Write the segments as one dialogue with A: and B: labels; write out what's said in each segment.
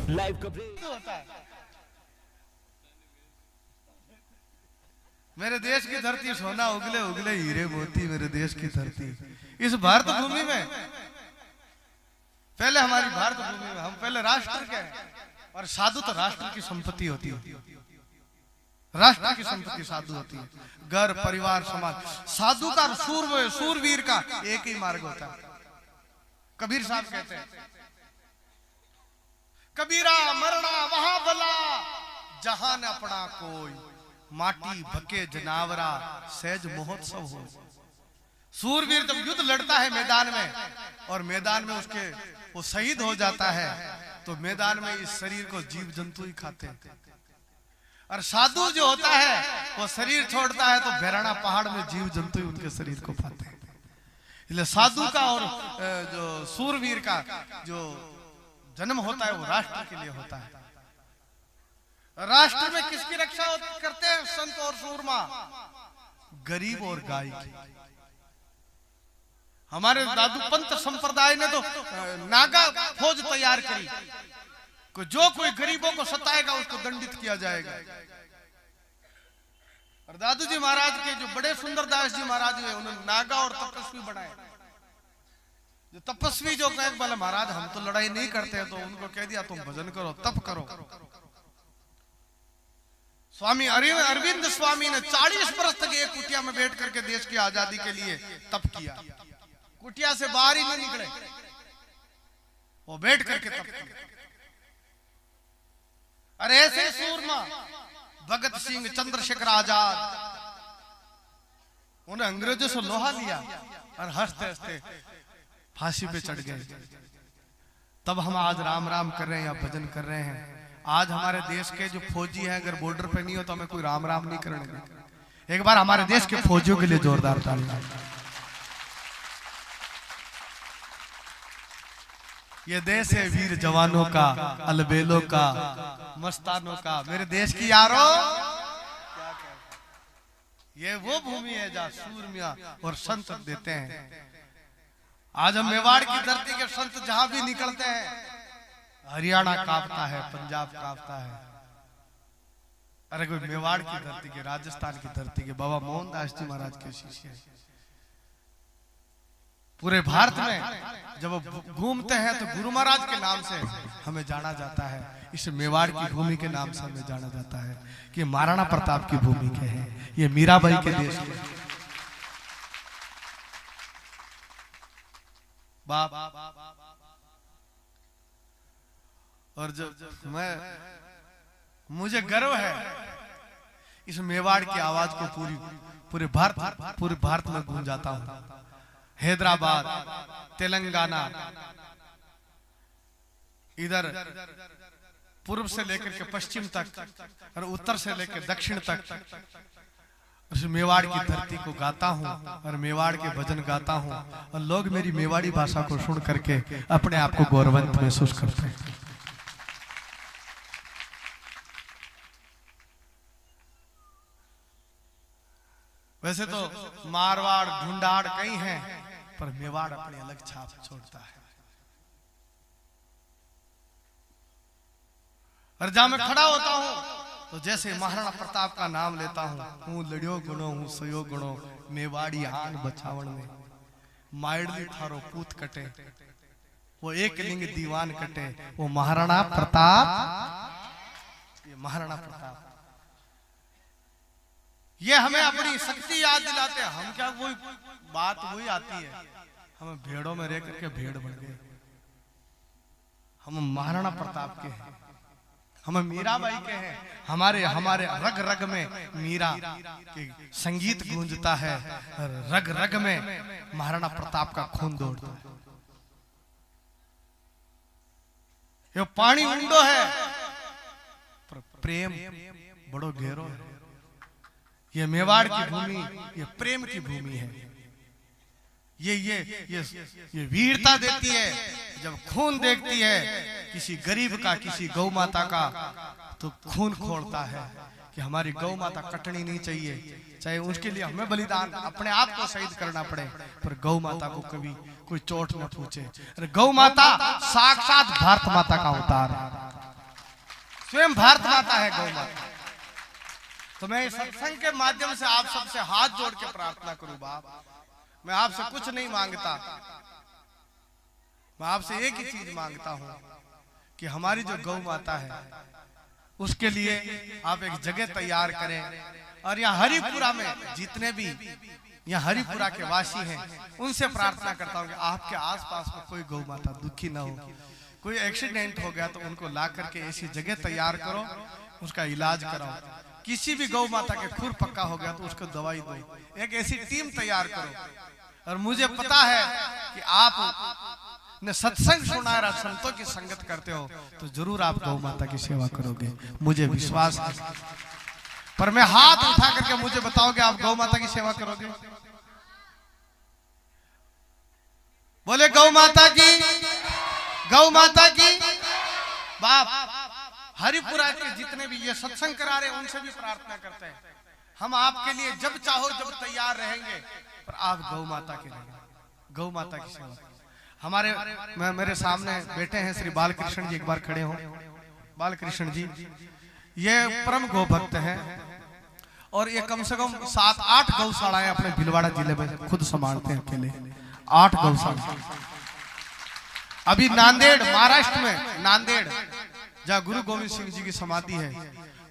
A: Live coverage
B: होता है। मेरे देश की धरती सोना उगले उगले हीरे मोती, मेरे देश की धरती। इस भारत भूमि में पहले हमारी भारत भूमि में हम पहले राष्ट्र के हैं, और साधु तो राष्ट्र की संपत्ति होती है। राष्ट्र की संपत्ति साधु होती है, घर परिवार समाज। साधु का सूरवीर का एक ही मार्ग होता है। कबीर साहब कहते हैं, कबीरा मरना वहां भला जहां न अपना कोई, माटी भके जनावरा सहज महोत्सव हो। सूरवीर जब युद्ध लड़ता है मैदान में, और मैदान में उसके वो शहीद हो जाता है, तो मैदान में इस शरीर को जीव जंतु ही खाते हैं। और साधु जो होता है वो शरीर छोड़ता है तो भैराना पहाड़ में जीव जंतु ही उनके शरीर को खाते हैं। इसलिए साधु का और जो सूरवीर का जो जन्म होता है वो राष्ट्र के लिए होता है। राष्ट्र में किसकी रक्षा करते हैं संत और सूरमा? गरीब और गाय की। हमारे दादू पंत संप्रदाय ने तो नागा फौज तैयार करी, जो कोई गरीबों को सताएगा उसको दंडित किया जाएगा। और दादू जी महाराज के जो बड़े सुंदरदास जी महाराज हुए, उन्होंने नागा और तपस्वी बनाए। जो तपस्वी जो कहे बोले महाराज हम तो लड़ाई नहीं करते हैं, तो उनको कह दिया तुम भजन करो, तप करो। स्वामी अरविंद स्वामी ने 40 वर्ष तक एक कुटिया में बैठ करके देश की आजादी के लिए तप किया। कुटिया से बाहर ही नहीं निकले, वो बैठ करके तप किया। अरे ऐसे सूरमा भगत सिंह, चंद्रशेखर आजाद, उन्हें अंग्रेजों से लोहा लिया और हंसते हंसते फांसी पे चढ़ गए। तब हम आज राम राम कर रहे हैं या भजन कर रहे हैं। आज हमारे देश के जो फौजी हैं, अगर बॉर्डर पे नहीं हो तो हमें कोई राम राम नहीं करने देगा। एक बार हमारे देश के फौजियों के लिए जोरदार तालियां। ये देश है वीर जवानों का, अलबेलों का, मस्तानों का। मेरे देश की यारों, ये वो भूमि है जहाँ सूरमिया और संत देते हैं। आज हम मेवाड़ की धरती के संत जहां भी निकलते हैं, हरियाणा कांपता है, पंजाब कांपता है। अरे कोई मेवाड़ की धरती के, राजस्थान की धरती के बाबा मोहनदास जी महाराज के शिष्य है। पूरे भारत में जब घूमते हैं तो गुरु महाराज के नाम से हमें जाना जाता है। इस मेवाड़ की भूमि के नाम से हमें जाना जाता है कि महाराणा प्रताप की भूमि के हैं, ये मीराबाई के देश के। बाप और जब मुझे गर्व है इस मेवाड़ की आवाज को पूरे भारत में गूंजाता हूं। हैदराबाद, तेलंगाना, इधर पूर्व से लेकर के पश्चिम तक और उत्तर से लेकर दक्षिण तक उस मेवाड़ की धरती को गाता हूं और मेवाड़ के भजन गाता हूं, और लोग मेरी मेवाड़ी भाषा को सुन करके अपने आप को गौरवान्वित महसूस करते हैं। वैसे तो मारवाड़, ढूंढाड़ कई हैं, पर मेवाड़ अपनी अलग छाप छोड़ता है। और जहां मैं खड़ा होता हूं तो जैसे महाराणा प्रताप का नाम लेता हूँ लड़ियो गुणो हूँ सयो गुणो, मेवाड़ी आन बचावन में माइडली थारो पूत कटे, वो एक लिंग दीवान कटे, वो महाराणा प्रताप। ये महाराणा प्रताप ये हमें अपनी शक्ति याद दिलाते हैं। हम क्या वही बात वही आती है, हमें भेड़ों में रह करके भेड़ बन गए। हम महाराणा प्रताप के हैं, हम मीराबाई के हैं। हमारे रग रग में मीरा के संगीत गूंजता है, रग रग में महाराणा प्रताप का खून दौड़ता है। ये पानी ऊंडो है पर प्रेम बड़ो गहरो है। ये मेवाड़ की भूमि ये प्रेम की भूमि है। ये वीरता देती है। जब खून देखती है किसी गरीब का, किसी गौ माता का, तो खून खोलता है। कि हमारी गौ माता कटनी नहीं चाहिए, चाहे उसके लिए हमें बलिदान अपने आप को शहीद करना पड़े, पर गौ माता को कभी कोई चोट न पूछे। अरे गौ माता साक्षात भारत माता का अवतार है, स्वयं भारत माता है गौ माता। तो मैं इस सत्संग के माध्यम से आप सबसे हाथ जोड़ के प्रार्थना करूं बाप, मैं आपसे कुछ नहीं मांगता, मैं आपसे एक ही चीज मांगता हूं कि हमारी जो गौ माता है उसके लिए आप एक जगह तैयार करें, और यहाँ हरिपुरा में जितने भी यहाँ हरिपुरा के वासी हैं उनसे प्रार्थना करता हूँ कि आपके आसपास में कोई गौ माता दुखी ना हो, कोई एक्सीडेंट हो गया तो उनको ला करके ऐसी जगह तैयार करो, उसका इलाज कराओ। किसी भी गौ माता के खुर पक्का हो गया तो उसको दवाई दो, एक ऐसी टीम तैयार करो। और मुझे पता है कि आप ने सत्संग सुना रहा, संतों की संगत करते हो, तो जरूर आप गौ माता की सेवा करोगे, मुझे विश्वास है। पर मैं हाथ उठा करके मुझे बताओगे आप गौ माता की सेवा करोगे? बोले गौ माता की, गौ माता की। बाप हरिपुरा के जितने भी ये सत्संग करा रहे हैं उनसे भी प्रार्थना करते हैं, हम आपके लिए जब चाहो जब तैयार रहेंगे, पर आप गौ माता के रहेंगे, गौ माता की सेवा। हमारे मेरे सामने बैठे हैं श्री बालकृष्ण जी, एक बार खड़े हो। बालकृष्ण जी ये परम गौ भक्त हैं और ये कम से कम 7-8 गौशालाएं अपने भीलवाड़ा जिले में खुद संभालते हैं, अकेले 8 गौशाला। अभी नांदेड़, महाराष्ट्र में नांदेड़ जहाँ गुरु गोविंद सिंह जी की समाधि है,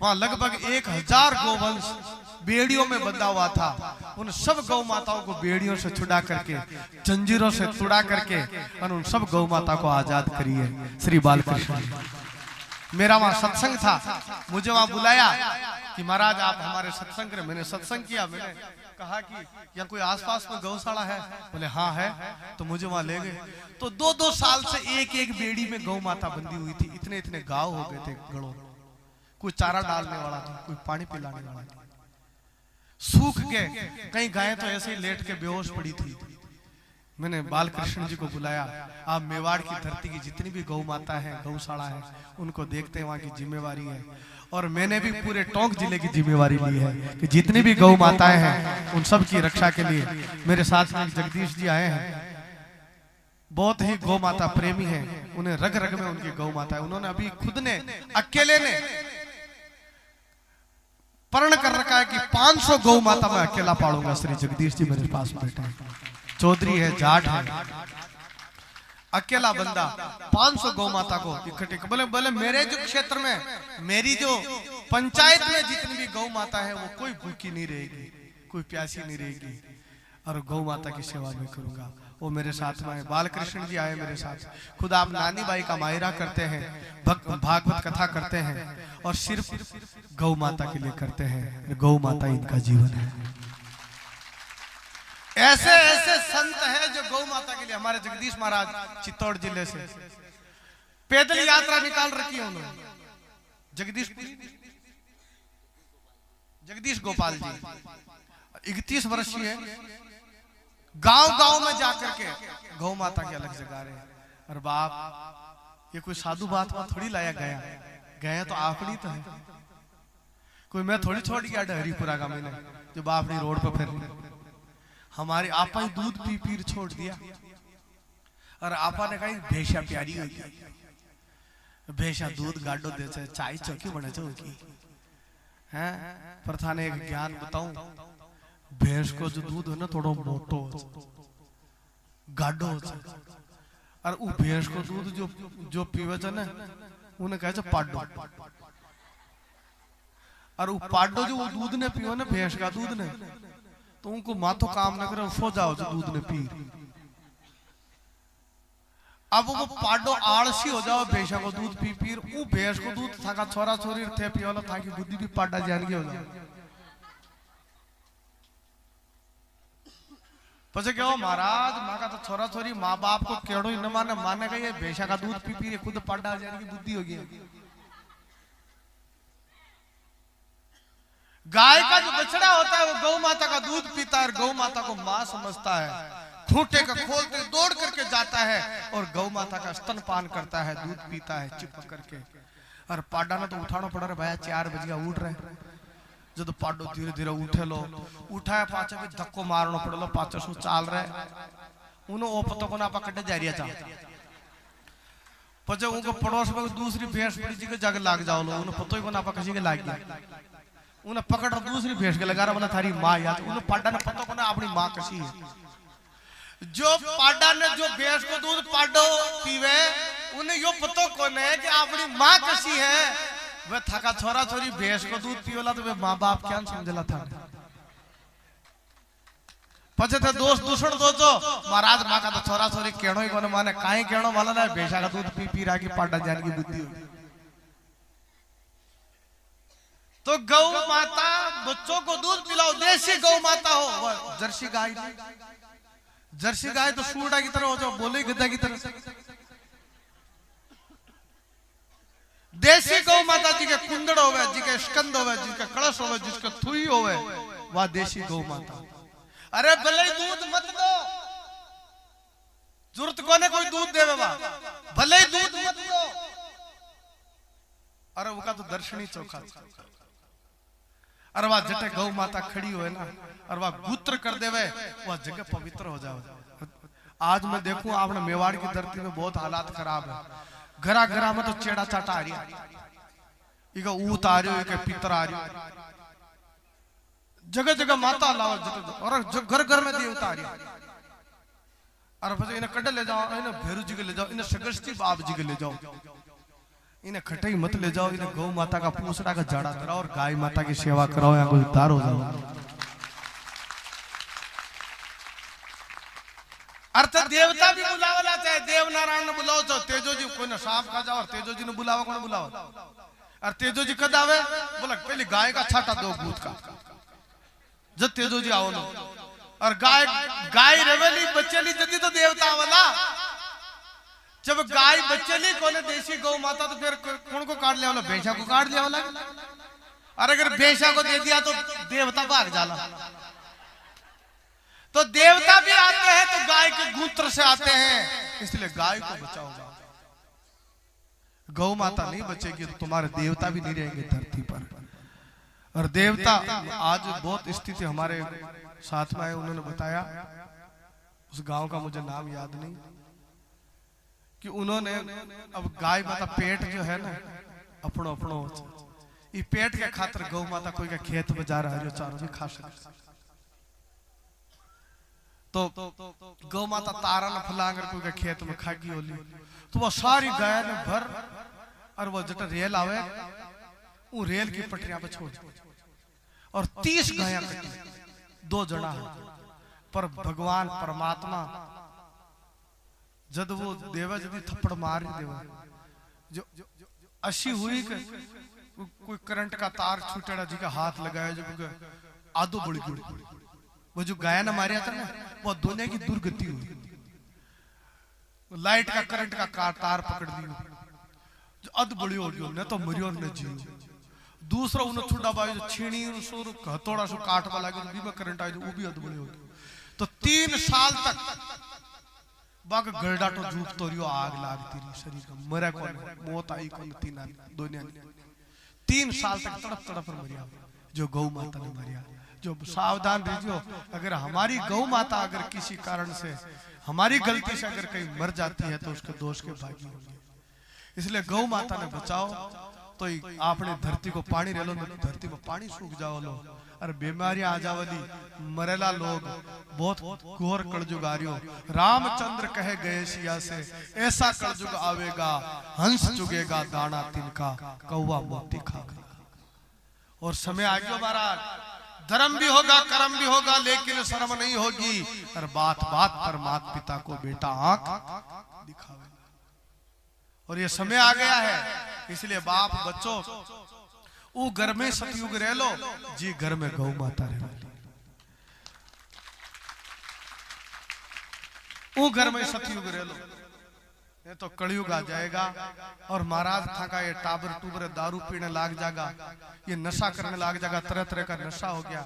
B: वहां लगभग 1000 गोवंश बेड़ियों में बंधा हुआ था। उन सब गौ माताओं को बेड़ियों से छुड़ा करके, जंजीरों से छुड़ा करके, और उन सब गौ माता को आजाद करिए श्री बालकृष्ण। मेरा वहां सत्संग था, मुझे वहां बुलाया कि महाराज आप हमारे सत्संग करें। मैंने सत्संग किया, मैंने कहा कि यहाँ कोई आसपास में गौशाला है? बोले हाँ है। तो मुझे वहां ले गए, तो 2-2 साल से एक बेड़ी में गौ माता बंधी हुई थी। इतने गाँव हो गए थे गड़ों, कोई चारा डालने वाला था, कोई पानी पिलाने वाला था, सूख के कई गायें तो ऐसे ही लेट के बेहोश पड़ी थी। मैंने बालकृष्ण जी को बुलाया, आप मेवाड़ की धरती की जितनी भी गौ माता है, गौशाला है, उनको देखते हैं, वहां की जिम्मेवारी है। और मैंने भी पूरे टोंक जिले की जिम्मेवारी ली है कि जितनी भी गौ माताएं हैं उन सब की रक्षा के लिए मेरे साथ में जगदीश जी आए हैं, बहुत ही गौ माता प्रेमी हैं, उन्हें रग रग में उनकी गौ माता है। उन्होंने अभी खुद ने अकेले ने प्रण कर रखा है कि 500 गौ माता मैं अकेला पालूंगा। श्री जगदीश जी मेरे पास बैठे हैं, चौधरी है, जाट है, अकेला बंदा 500 गौ माता को इकट्ठे। बोले मेरे जो क्षेत्र में, मेरी जो पंचायत में जितनी भी गौ माता है वो कोई भूखी नहीं रहेगी, कोई प्यासी नहीं रहेगी, और गौ माता की सेवा मैं करूंगा। वो मेरे साथ में बालकृष्ण जी आए मेरे साथ, खुद आप नानी बाई का मायरा करते हैं, भागवत कथा करते हैं, और सिर्फ गौ माता के लिए करते हैं। गौ माता इनका जीवन है। ऐसे ऐसे संत हैं जो गौ माता के लिए। हमारे जगदीश महाराज चित्तौड़ जिले से पैदल यात्रा निकाल रखी है उन्होंने, जगदीश गोपाल जी 31 वर्षीय है, गांव में जाकर के गौ माता की अलग जगा रहे हैं। और बाप ये कोई साधु बात थोड़ी लाया गया तो आपड़ी तो है, कोई मैं थोड़ी छोड़ गया हरिपुरा का, मैंने जो बापड़ी रोड पर फिर हमारे आपा ही दूध पी छोड़ दिया। और आपा ने कहा भेषा प्यारी होगी, भेषा दूध गाडो दे चाय चौकी बने चौकी है। प्रथा ने एक ज्ञान बताऊं, भैंस को जो दूध है ना थोड़ा मोटो गाडो, और वो भैंस को दूध जो पीवे ना उन्हें कहे पाडो, और वो पाडो जो वो दूध ने पियो ना भैंस का दूध ने, तो उनको माथो काम न करे, सो जाओ जो दूध ने पी। अब वो पाडो आलसी हो जाओ, भैंसा को दूध पी वो भैंस को दूध था छोरा छोरी थे पियोला था कि बुद्धि भी पाडा जान के हो जाओ। पछे क्या महाराज माँ का तो छोरा छोरी माँ बाप को केड़ो ही न माने गई है, भैंसा का दूध पी खुद पाडा जान की बुद्धि होगी। गाय का जो बछड़ा होता है वो गौ माता का दूध पीता है, और गौ माता को मां समझता है, खूंटे का खोलते दौड़ करके जाता है और गौ माता का स्तनपान करता है, दूध पीता है चिपक करके। और पाडा ने तो उठाना पड़ रहा है, भाई 4 बजे उठ रहे, जब पाडो धीरे धीरे उठे लो उठाया पाचे भी धक्को मारनो पड़लो पाचे शू चाल रहे उन्हें ओ पतो को ना पकड़ने जा रही था पचे उनको पड़ोस में दूसरी भैंस पड़ी जी के जग लाग जाओ लो उन्हें पतो ही को ना पकड़ के लाग गया उन्हें पकड़ दूसरी भैंस के लगा रहा बोला थारी माँ याद उन्हें पाडा ने पतो को ना अपनी माँ कसी है जो पाडा ने जो भैंस को दूध पाडो पीवे उन्हें यो पतो कौन है कि अपनी माँ कसी है वह थका छोरा छोरी भैंस को दूध पीवला तो वे माँ बाप क्या समझला था पचे थे दोस्त दूषण दोचो महाराज माँ का तो छोरा छोरी केणो ही कोने माने काहे केणो वाला ना भैंसा का दूध पी पी रहा की पाडा जान की बुद्धि होगी तो गौ माता बच्चों को दूध पिलाओ देसी गौ माता हो जर्सी गाय तो सूड़ा की तरह हो जाओ बोले गधा की तरह देसी गौ माता जी के कुंदड़ होवे जी के स्कंद होवे जी के कलश होवे जिसके थुई होवे वह देसी गौ माता अरे भले ही दूध मत दो जरूरत कोने कोई दूध देवे बा भले ही दूध मत दो अरे उनका तो दर्शनी चौखा अरे वह जटे गौ माता खड़ी हुए ना और वह गुत्र कर देवे वह जगह पवित्र हो जावे आज मैं देखूं आपने मेवाड़ की धरती में बहुत हालात खराब है घरा घरा में तो चेड़ा चाटा आ रही इका ऊत आ रही है पितर आ रही जगह जगह माता लाओ और घर घर में देवता आ रही और फिर इन्हें कड़े ले जाओ इन्हें भैरू जी के ले जाओ इन्हें सगस्ती बाप जी के ले जाओ इन्हें खटाई मत ले जाओ इन्हें गौ माता का पूछड़ा का जाड़ा कराओ और गाय माता की सेवा कराओ या कोई उद्धार हो जाओ अर्थ देवता भी बुलावला चाहे देव नारायण ने बुलाओ तो तेजो जी कोई ने सांप खा जाओ और तेजो जी ने बुलावा कौन बुलाओ और तेजो जी कद आवे बोला पहले गाय का छाटा दो भूत का जब तेजो जी आओ लो और गाय रवेली बच्चेली जदी तो देवता वाला जब गाय बच्चेली कोने देसी गौ माता तो फिर कौन को काट लिया वाला भैंसा को काट लिया वाला और अगर भैंसा को दे दिया तो देवता भाग जाला तो देवता भी आते हैं तो गाय के गूत्र से आते हैं इसलिए गाय को बचाओगा गौ माता नहीं बचेगी तो तुम्हारे देवता भी नहीं रहेंगे धरती पर और देवता आज बहुत स्थिति हमारे साथ में है उन्होंने बताया उस गांव का मुझे नाम याद नहीं कि उन्होंने अब गाय माता पेट जो है ना अपनो अपनो ये पेट के खातिर गौ माता कोई का खेत में जा रहा है जो चारों भी खा सकते तो गौ माता तारा न फलांगर कोई का खेत में खागी होली तो वो सारी गाय ने भर और वो जट रेल आवे वो रेल की पटरियां पे छोड़ और 30 गाया कटी 2 जना पर भगवान परमात्मा जब वो देवा जब थप्पड़ मार देवा जो अशी हुई के कोई करंट का तार छूटेड़ा जी का हाथ लगाया जो आदो बड़ी गुड़ी वो जो गाया ने मारिया था ना वो दुनिया की दुर्गति हुई लाइट का करंट का तार पकड़ दियो जो अद बड़ी हो गयो न तो मरियो न जियो दूसरा उन्हें छुड़ा बाई जो छीणी सुर हथौड़ा सु काट वाला गयो भी करंट आयो वो भी अद बड़ी हो गयो तो 3 साल तक बाग गलडा तो झूठ तो रियो आग लागती रही शरीर का मरे कौन मौत आई कौन तीन दुनिया 3 साल तक तड़प तड़प मरिया जो गौ माता ने मरिया जो सावधान रहियो अगर हमारी गौ माता अगर किसी कारण से हमारी गलती से अगर कहीं मर जाती है तो उसके दोष के भागी होंगे इसलिए गौ माता ने बचाओ तो आपने धरती को पानी रेलो धरती में पानी सूख जाओ लो और बीमारियां आ जावली मरेला लोग बहुत घोर कलयुग आ रियो रामचंद्र कहे गए सिया से ऐसा कलयुग आवेगा हंस चुगेगा दाना तिनका कौवा मोती खागा और समय आ गया महाराज धर्म भी होगा कर्म भी होगा लेकिन शर्म नहीं होगी और बात बात पर माता पिता को बेटा आंख दिखावेगा और ये समय आ गया है इसलिए बाप बच्चों वो घर में सतयुग रह लो जी घर में गौ माता रह वो घर में सतयुग रह लो ये तो कलयुग आ जाएगा और महाराज था का ये टाबर टूबर दारू पीने लाग जाएगा ये नशा करने लाग जाएगा तरह तरह का नशा हो गया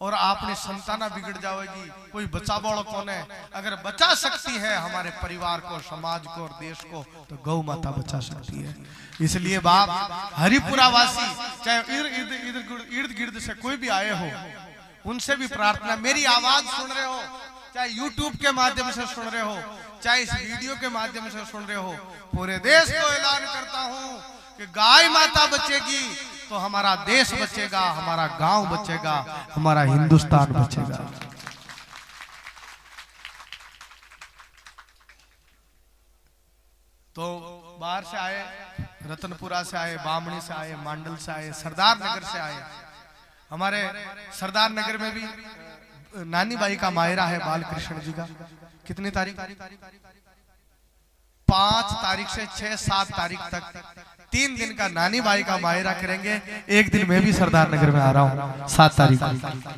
B: और आपने संताना बिगड़ जाएगी, कोई बचा बड़ो कौन है। अगर बचा सकती है हमारे परिवार को, समाज को और देश को, तो गौ माता बचा सकती है। इसलिए बाप हरिपुरा वासी, चाहे इर्द गिर्द से कोई भी आए हो, उनसे भी प्रार्थना, मेरी आवाज सुन रहे हो, चाहे यूट्यूब के माध्यम से सुन रहे हो, चाहे इस वीडियो के माध्यम से सुन रहे हो, पूरे देश को ऐलान करता हूं कि गाय माता बचेगी तो हमारा देश बचेगा, हमारा गांव बचेगा, हमारा हिंदुस्तान बचेगा। तो बाहर से आए, रतनपुरा से आए, बामणी से आए, मांडल से आए, सरदार नगर से आए। हमारे सरदार नगर में भी नानी बाई का मायरा है बालकृष्ण जी का। कितनी तारीख? 5 तारीख से 6-7 तारीख तक 3 दिन का नानी बाई का मायरा करेंगे। एक दिन मैं भी सरदार नगर में आ रहा हूँ 7 तारीख को।